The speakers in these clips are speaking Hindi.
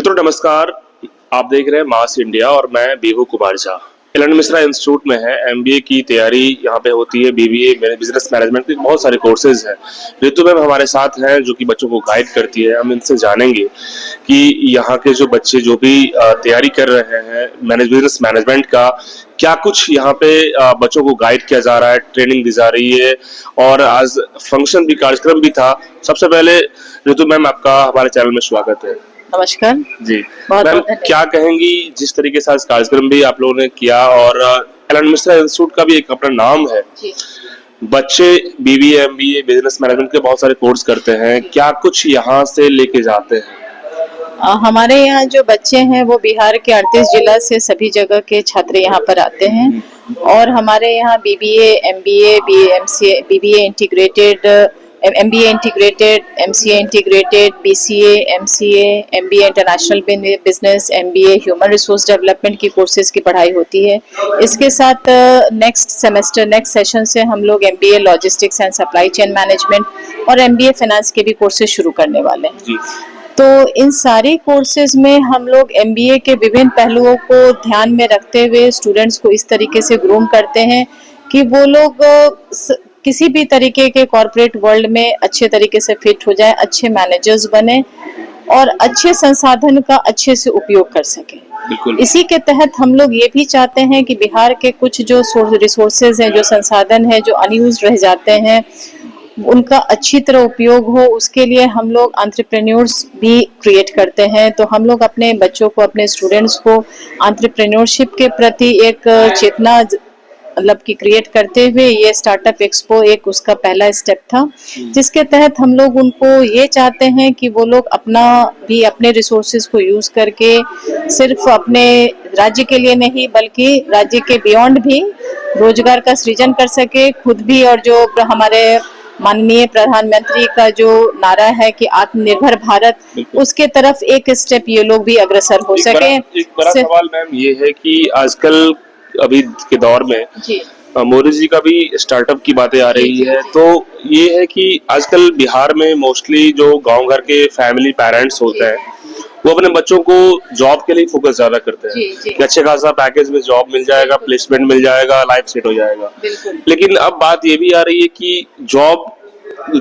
मित्रों नमस्कार, आप देख रहे हैं मास इंडिया और मैं बीहू कुमार झा। एलन मिश्रा इंस्टीट्यूट में है, एमबीए की तैयारी यहाँ पे होती है, बीबीए बिजनेस मैनेजमेंट के बहुत सारे कोर्सेज हैं। ऋतु मैम हमारे साथ हैं जो कि बच्चों को गाइड करती है। हम इनसे जानेंगे कि यहाँ के जो बच्चे जो भी तैयारी कर रहे हैं बिजनेस मैनेजमेंट का, क्या कुछ यहाँ पे बच्चों को गाइड किया जा रहा है, ट्रेनिंग दी जा रही है। और आज फंक्शन भी, कार्यक्रम भी था। सबसे पहले ऋतु मैम आपका हमारे चैनल में स्वागत है। नमस्कार जी मैम, क्या कहेंगी जिस तरीके से आज कार्यक्रम भी आप लोगों ने किया, और एलन मिश्रा इंस्टीट्यूट का भी एक अपना नाम है जी। बच्चे बीबीए एमबीए बिजनेस मैनेजमेंट के बहुत सारे कोर्स करते हैं, क्या कुछ यहाँ से लेके जाते हैं? हमारे यहाँ जो बच्चे हैं वो बिहार के 38 जिला से सभी जगह के छात्र यहाँ पर आते हैं और हमारे यहाँ BBA MBA BMCA BBA integrated MBA integrated, MCA integrated, BCA, MCA, MBA international business, MBA human resource development की कोर्सेज की पढ़ाई होती है। इसके साथ नेक्स्ट सेशन से हम लोग MBA logistics and supply chain management और MBA फाइनेंस के भी कोर्सेज शुरू करने वाले हैं जी। तो इन सारी कोर्सेज में हम लोग MBA के विभिन्न पहलुओं को ध्यान में रखते हुए स्टूडेंट्स को इस तरीके से ग्रूम करते हैं कि वो लोग किसी भी तरीके के कॉर्पोरेट वर्ल्ड में अच्छे तरीके से फिट हो जाए, अच्छे मैनेजर्स बने और अच्छे संसाधन का अच्छे से उपयोग कर सके। इसी के तहत हम लोग ये भी चाहते हैं कि बिहार के कुछ जो रिसोर्सेज हैं, जो संसाधन है, जो अनयूज्ड रह जाते हैं, उनका अच्छी तरह उपयोग हो। उसके लिए हम लोग एंटरप्रेन्योर्स भी क्रिएट करते हैं। तो हम लोग अपने बच्चों को, अपने स्टूडेंट्स को एंटरप्रेन्योरशिप के प्रति एक चेतना मतलब कि क्रिएट करते हुए ये स्टार्टअप एक्सपो एक उसका पहला स्टेप था, जिसके तहत हम लोग उनको ये चाहते हैं कि वो लोग अपने रिसोर्सेज को यूज करके सिर्फ अपने राज्य के लिए नहीं बल्कि राज्य के बियॉन्ड भी रोजगार का सृजन कर सके खुद भी। और जो हमारे माननीय प्रधानमंत्री का जो नारा है कि आत्मनिर्भर भारत, उसके तरफ एक स्टेप ये लोग भी अग्रसर हो सके। एक बड़ा सवाल मैम ये है कि आजकल अभी के दौर में मोदी जी का भी स्टार्टअप की बातें आ रही है, तो ये है कि आजकल बिहार में मोस्टली जो गांव घर के फैमिली पेरेंट्स होते हैं वो अपने बच्चों को जॉब के लिए फोकस ज्यादा करते हैं कि अच्छे खासा पैकेज में जॉब मिल जाएगा, प्लेसमेंट मिल जाएगा, लाइफ सेट हो जाएगा। लेकिन अब बात ये भी आ रही है कि जॉब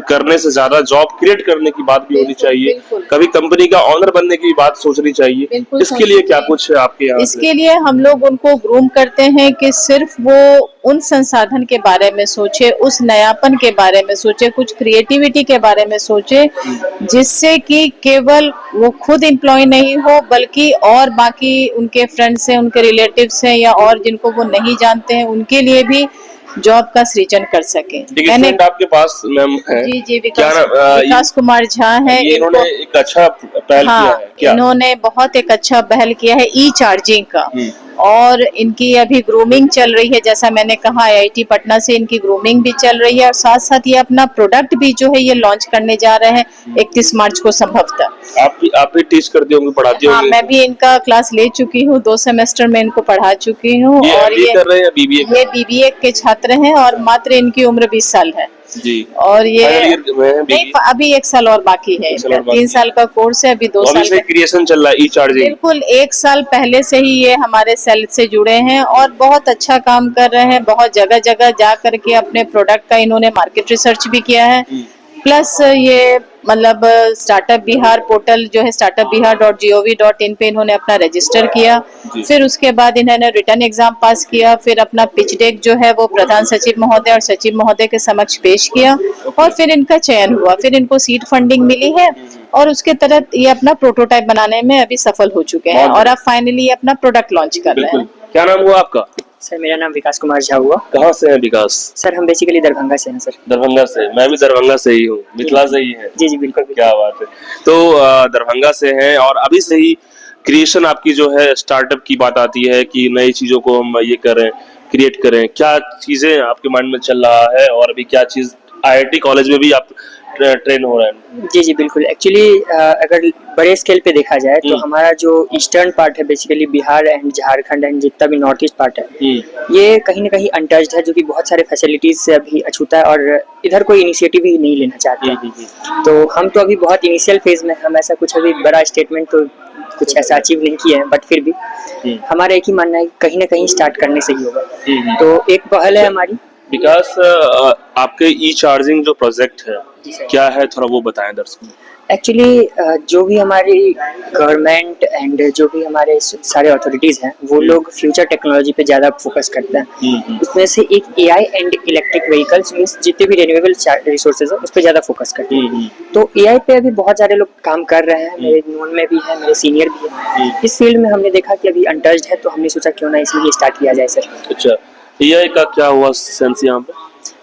करने से ज्यादा जॉब क्रिएट करने की बात भी होनी चाहिए, कभी कंपनी का ऑनर बनने की बात सोचनी चाहिए। इसके लिए क्या कुछ है आपके यहाँ? इसके लिए हम लोग उनको ग्रूम करते हैं कि सिर्फ वो उन संसाधन के बारे में सोचे, उस नयापन के बारे में सोचे, कुछ क्रिएटिविटी के बारे में सोचे, जिससे कि केवल वो खुद एम्प्लॉय नहीं हो बल्कि और बाकी उनके फ्रेंड्स हैं, उनके रिलेटिव्स हैं या और जिनको वो नहीं जानते हैं उनके लिए भी जॉब का सृजन कर सके। आपके पास मैम है? जी विकास कुमार झा है। इन्होंने एक अच्छा पहल किया है क्या? इन्होंने बहुत एक अच्छा पहल किया है ई चार्जिंग का, और इनकी अभी ग्रूमिंग चल रही है। जैसा मैंने कहा IIT पटना से इनकी ग्रूमिंग भी चल रही है और साथ साथ ये अपना प्रोडक्ट भी जो है ये लॉन्च करने जा रहे हैं 31 मार्च को संभवतः। आप भी टीच करती होंगी, पढ़ाती होंगी? हाँ, मैं भी इनका क्लास ले चुकी हूँ, 2 सेमेस्टर में इनको पढ़ा चुकी हूँ। और ये कर रहे हैं BBA के छात्र हैं और मात्र इनकी उम्र 20 साल है जी। और ये नहीं, अभी 1 साल और बाकी है। 3 साल का कोर्स है, अभी 2 साल का क्रिएशन चल रहा है ई चार्जिंग। बिल्कुल 1 साल पहले से ही ये हमारे सेल से जुड़े हैं और बहुत अच्छा काम कर रहे हैं। बहुत जगह जगह जा करके अपने प्रोडक्ट का इन्होंने मार्केट रिसर्च भी किया है। प्लस ये मतलब स्टार्टअप बिहार पोर्टल जो है startupbihar.gov.in पे इन्होंने अपना रजिस्टर किया। फिर उसके बाद इन्होंने रिटर्न एग्जाम पास किया, फिर अपना पिच डेक जो है वो प्रधान सचिव महोदय और सचिव महोदय के समक्ष पेश किया और फिर इनका चयन हुआ। फिर इनको सीड फंडिंग मिली है और उसके तहत ये अपना प्रोटोटाइप बनाने में अभी सफल हो चुके हैं और अब फाइनली ये अपना प्रोडक्ट लॉन्च कर रहे हैं। क्या नाम हुआ आपका? सर मेरा नाम विकास कुमार झा हुआ। कहाँ से है विकास? सर हम बेसिकली दरभंगा से हैं सर। दरभंगा से? मैं भी दरभंगा से ही हूँ, मिथिला से ही है। जी बिल्कुल। क्या बात है। तो दरभंगा से हैं और अभी से ही क्रिएशन आपकी जो है स्टार्टअप की बात आती है कि नई चीजों को हम ये करें, क्रिएट करें। क्या चीजें आपके माइंड में चल रहा है और अभी क्या चीज IIT कॉलेज में भी आप ट्रेन हो रहा है। जी जी बिल्कुल। एक्चुअली अगर बड़े स्केल पे देखा जाए तो हमारा जो ईस्टर्न पार्ट है basically Bihar and Jharkhand and जितना भी नॉर्थ ईस्ट पार्ट है ये कहीं ना कहीं अनटच्ड है, जो कि बहुत सारे फैसिलिटीज से अभी अछूता है और इधर कोई इनिशिएटिव ही नहीं लेना चाहते। तो हम तो अभी बहुत इनिशियल फेज में, हम ऐसा कुछ अभी बड़ा स्टेटमेंट तो कुछ ऐसा अचीव नहीं किया है, बट फिर भी हमारा एक ही मानना है कहीं ना कहीं स्टार्ट करने से ही होगा। तो एक पहल है हमारी विकास, आपके ई चार्जिंग जो प्रोजेक्ट है क्या है, थोड़ा वो बताएं दर्शकों को। एक्चुअली जो भी हमारी गवर्नमेंट एंड जो भी हमारे सारे अथॉरिटीज हैं वो लोग फ्यूचर टेक्नोलॉजी पे ज़्यादा फोकस करते हैं। उसमें से एक AI and electric vehicles means जितने भी रिन्यूएबल रिसोर्सेज हैं उस पर ज़्यादा फोकस करते हैं। तो एआई पे अभी बहुत सारे लोग काम कर रहे हैं, मेरे नोन में भी है, मेरे सीनियर भी है। इस फील्ड में हमने देखा कि अभी अनटच्ड है, तो हमने सोचा क्यों ना इसलिए स्टार्ट किया जाए सर। अच्छा, एआई का क्या हुआ सेंस यहाँ पे?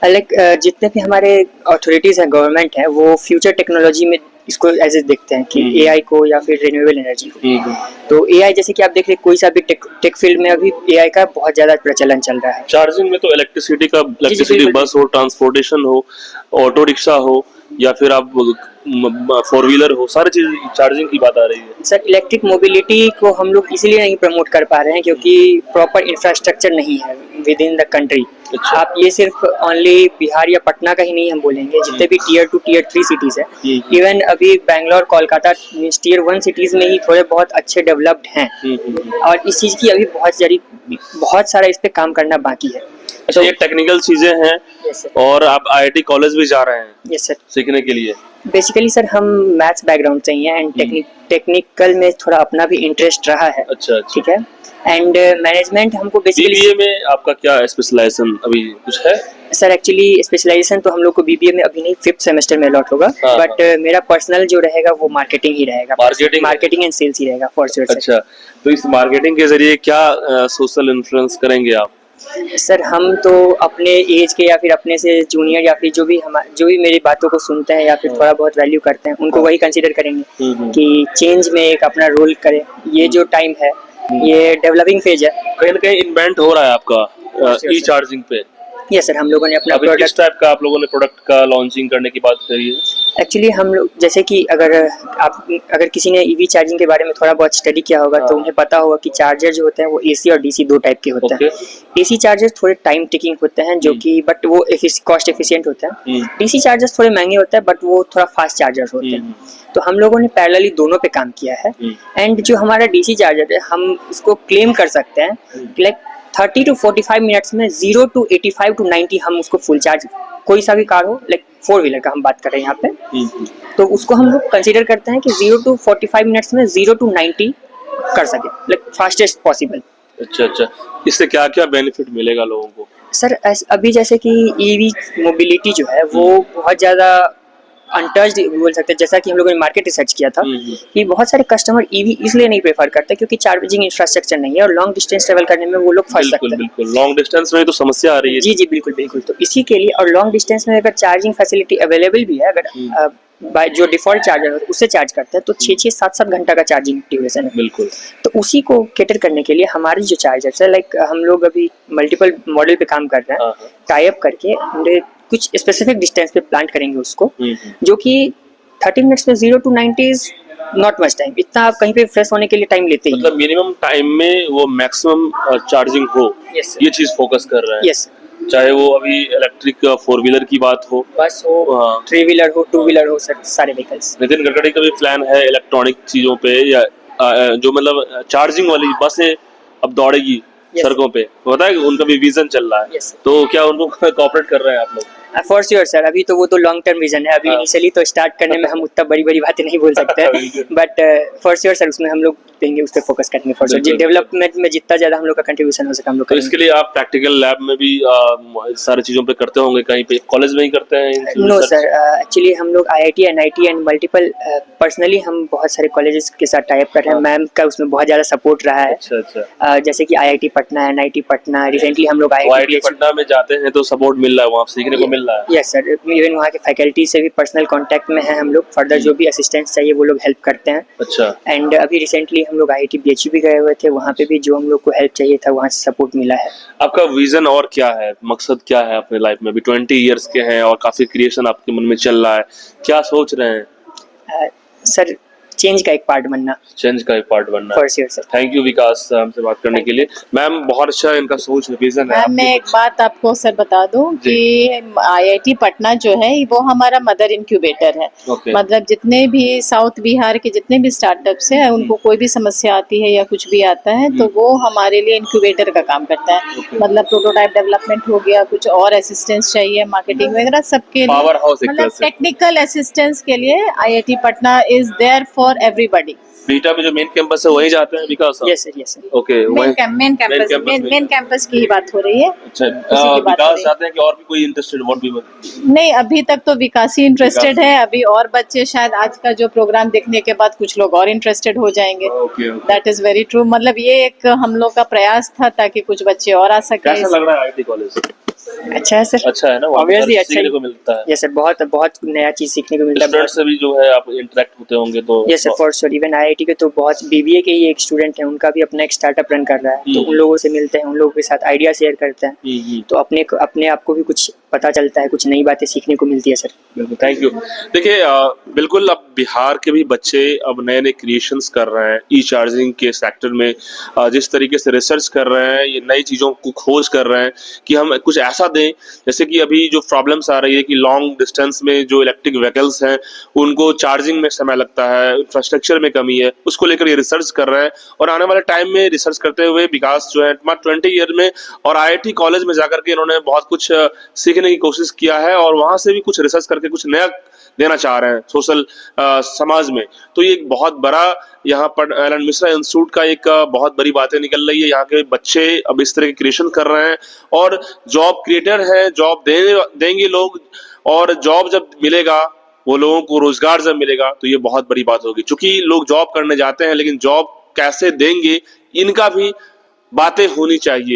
लाइक जितने भी हमारे अथॉरिटीज हैं, गवर्नमेंट है, वो फ्यूचर टेक्नोलॉजी में इसको एज देखते हैं कि एआई को या फिर रिन्यूएबल एनर्जी को। तो एआई जैसे कि आप देख रहे हैं कोई सा भी टेक फील्ड में अभी एआई का बहुत ज्यादा प्रचलन चल रहा है। चार्जिंग में तो इलेक्ट्रिसिटी बस हो, ट्रांसपोर्टेशन हो, ऑटो रिक्शा हो या फिर आप 4 व्हीलर हो, सारी चीज चार्जिंग की बात आ रही है। सर इलेक्ट्रिक मोबिलिटी को हम लोग इसलिए नहीं प्रमोट कर पा रहे हैं क्योंकि प्रॉपर इंफ्रास्ट्रक्चर नहीं है विद इन द कंट्री। अच्छा। आप ये सिर्फ ओनली बिहार या पटना का ही नहीं हम बोलेंगे, जितने भी टियर 2 टियर 3 सिटीज है, इवन अभी बैंगलोर कोलकाता टियर 1 सिटीज में ही थोड़े बहुत अच्छे डेवलप्ड हैं। और इस चीज की अभी बहुत सारा इस पे काम करना बाकी है। अच्छा, ये टेक्निकल चीजें हैं और आप आईआईटी कॉलेज भी जा रहे हैं? यस सर, सीखने के लिए। बेसिकली सर हम मैथ्स बैकग्राउंड से ही हैं एंड टेक्निकल में थोड़ा अपना भी इंटरेस्ट रहा है। अच्छा, ठीक है। एंड मैनेजमेंट हमको बेसिकली बीबीए में आपका क्या स्पेशलाइजेशन अभी कुछ है? सर एक्चुअली स्पेशलाइजेशन तो हम लोग को बीबीए में अभी नहीं, 5th सेमेस्टर में अलॉट होगा। बट मेरा पर्सनल जो रहेगा वो मार्केटिंग ही रहेगा, मार्केटिंग एंड सेल्स ही रहेगा फॉर श्योर। अच्छा, तो इस मार्केटिंग के जरिए क्या सोशल इन्फ्लुएंस करेंगे आप? सर हम तो अपने एज के या फिर अपने से जूनियर या फिर जो भी मेरी बातों को सुनते हैं या फिर थोड़ा बहुत वैल्यू करते हैं उनको वही कंसीडर करेंगे कि चेंज में एक अपना रोल करें। ये जो टाइम है ये डेवलपिंग फेज है, कहीं ना कहीं इन्वेंट हो रहा है आपका ई चार्जिंग पे। यस सर, हम लोगों ने अपना प्रोडक्ट, किस टाइप का आप लोगों ने प्रोडक्ट का लॉन्चिंग करने की बात करी है? एक्चुअली हम लोग जैसे कि अगर किसी ने ईवी चार्जिंग के बारे में थोड़ा बहुत स्टडी किया होगा तो उन्हें पता होगा कि चार्जर जो होते हैं वो एसी और डीसी 2 टाइप के होते हैं। एसी चार्जर्स थोड़े टाइम टेकिंग होते हैं जो कि बट वो कॉस्ट एफिशिएंट होते हैं। डीसी चार्जर्स थोड़े महंगे होते हैं बट वो थोड़ा फास्ट चार्जर्स होते हैं। तो हम लोगों ने पैरेलली दोनों पे काम किया है। एंड जो हमारा डीसी चार्जर है हम इसको क्लेम कर सकते हैं कि लाइक 30 to 45 मिनट्स में 0 to 85 to 90 हम उसको फुल चार्ज, कोई सा भी कार हो, लाइक 4 व्हीलर का हम बात कर रहे हैं यहाँ पे, तो उसको हम लोग कंसीडर करते हैं कि 0 to 45 मिनट्स में 0 to 90 कर सके, लाइक फास्टेस्ट पॉसिबल। अच्छा, इससे क्या क्या बेनिफिट मिलेगा लोगों को? सर अभी जैसे कि ईवी मोबिलिटी जो है वो बहुत ज़्यादा अनटच्ड बोल सकते हैं। जैसा कि हम लोगों ने मार्केट रिसर्च किया था कि बहुत सारे कस्टमर ईवी इसलिए नहीं प्रेफर करते क्योंकि चार्जिंग इंफ्रास्ट्रक्चर नहीं है और लॉन्ग डिस्टेंस ट्रेवल करने में वो लोग फंस सकते हैं। बिल्कुल, लॉन्ग डिस्टेंस में तो समस्या आ रही है। जी बिल्कुल। तो इसी के लिए, और लॉन्ग डिस्टेंस में अगर चार्जिंग फैसिलिटी अवेलेबल भी है, अगर बाय जो डिफॉल्ट चार्जर है उससे चार्ज करते हैं तो 6-6, 7-7 घंटा का चार्जिंग ड्यूरेशन है। बिल्कुल। तो उसी को कैटर करने के लिए हमारी जो चार्जर्स है, लाइक हम लोग अभी मल्टीपल मॉडल पे काम कर रहे हैं, टाई अप करके कुछ स्पेसिफिक डिस्टेंस पे प्लांट करेंगे उसको, जो कि 30 मिनट्स में 0 to 90 is not much time. इतना आप कहीं पे फ्रेश होने के लिए टाइम लेते ही, मतलब मिनिमम टाइम में वो मैक्सिमम चार्जिंग हो। ये चीज फोकस कर रहा है। यस, चाहे वो अभी इलेक्ट्रिक 4 व्हीलर की बात हो, बस हो, 3 व्हीलर हो, 2 व्हीलर हो, सर सारे व्हीकल्स। नितिन गडकरी का भी प्लान है इलेक्ट्रॉनिक चीजों पे या जो मतलब चार्जिंग वाली बसें अब दौड़ेगी सड़कों पे, पता है उनका भी विजन चल रहा है। तो क्या उनको कोऑपरेट कर रहे हैं आप लोग? फॉर श्योर सर, अभी तो वो तो लॉन्ग टर्म विजन है। अभी इनिशियली तो स्टार्ट करने में हम उतना बड़ी बातें नहीं बोल सकते हैं, बट फॉर श्योर सर उसमें हम लोग देंगे, उस पर फोकस करेंगे फॉर श्योर। डेवलपमेंट में जितना ज्यादा हम लोग का कंट्रीब्यूशन हो सके हम लोग। तो इसके लिए आप प्रैक्टिकल लैब में भी सारी चीजों पे करते होंगे, कहीं पे कॉलेज में ही करते हैं? नो सर, एक्चुअली हम लोग IIT NIT and multiple personally हम बहुत सारे कॉलेजेस के साथ टाई अप कर रहे हैं। मैम का उसमें बहुत ज्यादा सपोर्ट रहा है। अच्छा। जैसे कि IIT Patna, NIT Patna, recently हम लोग IIT पटना में जाते हैं तो सपोर्ट मिल रहा है, वहाँ सीखने को मिल रहा है। मिल रहा है। यस सर, इवन वहाँ के फैकल्टी से भी पर्सनल कांटेक्ट में हैं हम लोग। फर्दर जो भी असिस्टेंस चाहिए वो लोग हेल्प करते हैं। अच्छा। एंड अभी रिसेंटली हम लोग IIT BHU भी गए हुए थे, वहाँ पे भी जो हम लोग को हेल्प चाहिए था वहाँ से सपोर्ट मिला है। आपका विजन और क्या है, मकसद क्या है अपने लाइफ में? अभी 20 इयर्स के हैं और काफी क्रिएशन आपके मन में चल रहा है, क्या सोच रहे हैं? सर चेंज का एक पार्ट बनना। चेंज का एक पार्ट बनना। For sure sir. Thank you Vikas हमसे बात करने के लिए। मैम बहुत अच्छा इनका सोच है, विजन है। मैम मैं एक बात आपको सर बता दूं कि IIT पटना जो है वो हमारा मदर इंक्यूबेटर है। ओके। मतलब जितने भी साउथ बिहार के जितने भी स्टार्टअप्स हैं उनको कोई भी समस्या आती है या कुछ भी आता है तो वो हमारे लिए इंक्यूबेटर का काम करता है। मतलब प्रोटोटाइप डेवलपमेंट हो गया, कुछ और असिस्टेंस चाहिए, मार्केटिंग वगैरह सबके लिए, पावर हाउस एक तरह मतलब से। टेक्निकल असिस्टेंस के लिए IIT Patna is there for everybody. Bihta में जो मेन कैंपस है वहीं जाते हैं Vikas? Yes sir, yes sir. Okay. Main campus की ही बात हो रही है। अच्छा, उसी की बात हो विकास रही है। चाहते हैं कि और भी कोई इंटरेस्टेड और भी नहीं, अभी तक तो विकास ही इंटरेस्टेड है। अभी और बच्चे शायद आज का जो प्रोग्राम देखने के बाद कुछ लोग और इंटरेस्टेड हो जाएंगे। Okay. That is very true. मतलब ये एक हम लोग का प्रयास था ताकि कुछ बच्चे और आ सके। कैसा लग रहा है IIT कॉलेज? अच्छा है सर। अच्छा है ना, ऑब्वियसली अच्छा सीखने को मिलता है। यस सर, बहुत बहुत नया चीज सीखने को मिलता है। स्टूडेंट से भी जो है आप इंटरेक्ट होते होंगे तो? Yes sir, for sure. Even IIT के तो बहुत BBA के ही एक स्टूडेंट है, उनका भी अपना एक स्टार्टअप रन कर रहा है, तो उन लोगों से मिलते हैं, उन लोगों के साथ आइडिया शेयर करते हैं, तो अपने आप को भी कुछ पता चलता है, कुछ नई बातें सीखने को मिलती है सर। बिल्कुल, थैंक यू। देखिए बिल्कुल अब बिहार के भी बच्चे अब नए नए क्रिएशंस कर रहे हैं ई चार्जिंग के सेक्टर में। जिस तरीके से रिसर्च कर रहे हैं, ये नई चीज़ों को खोज कर रहे हैं कि हम कुछ ऐसा दें, जैसे कि अभी जो प्रॉब्लम्स आ रही है कि लॉन्ग डिस्टेंस में जो इलेक्ट्रिक व्हीकल्स हैं उनको चार्जिंग में समय लगता है, इंफ्रास्ट्रक्चर में कमी है, उसको लेकर ये रिसर्च कर रहे हैं। और आने वाले टाइम में रिसर्च करते हुए विकास जो है 20 ईयर में और IIT कॉलेज में जाकर के इन्होंने बहुत कुछ सीखने की कोशिश किया है और वहाँ से भी कुछ रिसर्च करके कुछ नया देना चाह रहे हैं सोशल समाज में। तो ये एक बहुत बड़ा यहाँ पर एलन मिश्रा इंस्टीट्यूट का एक बहुत बड़ी बातें निकल रही है। यहाँ के बच्चे अब इस तरह के क्रिएशन कर रहे हैं और जॉब क्रिएटर हैं, जॉब देंगे लोग, और जॉब जब मिलेगा, वो लोगों को रोजगार जब मिलेगा तो ये बहुत बड़ी बात होगी। क्योंकि लोग जॉब करने जाते हैं लेकिन जॉब कैसे देंगे, इनका भी बातें होनी चाहिए।